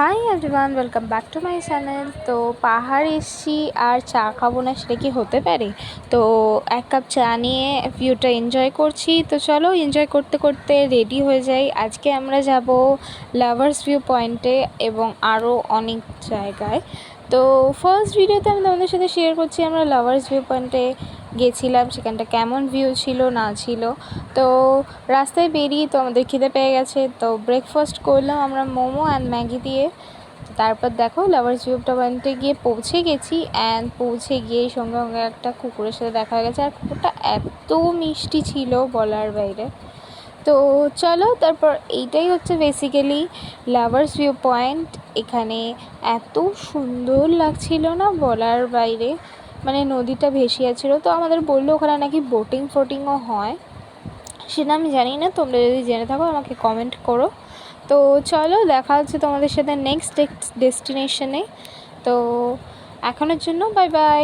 Hi everyone, welcome back to my channel. তো পাহাড় এসছি আর চা খাবো না, সেটা কি হতে পারে? তো এক কাপ চা নিয়ে ভিউটা এনজয় করছি। তো চলো এনজয় করতে করতে রেডি হয়ে যাই। আজকে আমরা যাব লাভার্স ভিউ পয়েন্টে এবং আরও অনেক জায়গায়। তো ফার্স্ট ভিডিওতে আমি তোমাদের সাথে শেয়ার করছি আমরা লাভার্স ভিউ পয়েন্টে গেছিলাম, সেখানটা কেমন ভিউ ছিল না ছিল। তো রাস্তায় বেরিয়ে তো আমাদের খিদে পেয়ে গেছে, তো ব্রেকফাস্ট করলাম আমরা মোমো অ্যান্ড ম্যাগি দিয়ে। তারপর দেখো লাভার্স ভিউ পয়েন্টে গিয়ে পৌঁছে গেছি, অ্যান্ড পৌঁছে গিয়ে সঙ্গে সঙ্গে একটা কুকুরের সাথে দেখা হয়ে গেছে, আর কুকুরটা এত মিষ্টি ছিল বলার বাইরে। তো চলো, তারপর এইটাই হচ্ছে বেসিক্যালি লাভার্স ভিউ পয়েন্ট। এখানে এত সুন্দর লাগছিল না বলার বাইরে, মানে নদীটা ভেসে যাচ্ছিলো। তো আমাদের বললো ওখানে নাকি বোটিংও হয়, সেটা আমি জানি না, তোমরা যদি জেনে থাকো আমাকে কমেন্ট করো। তো চলো দেখা হচ্ছে তোমাদের সাথে নেক্সট ডেস্টিনেশনে। তো এখনের জন্য বাই বাই।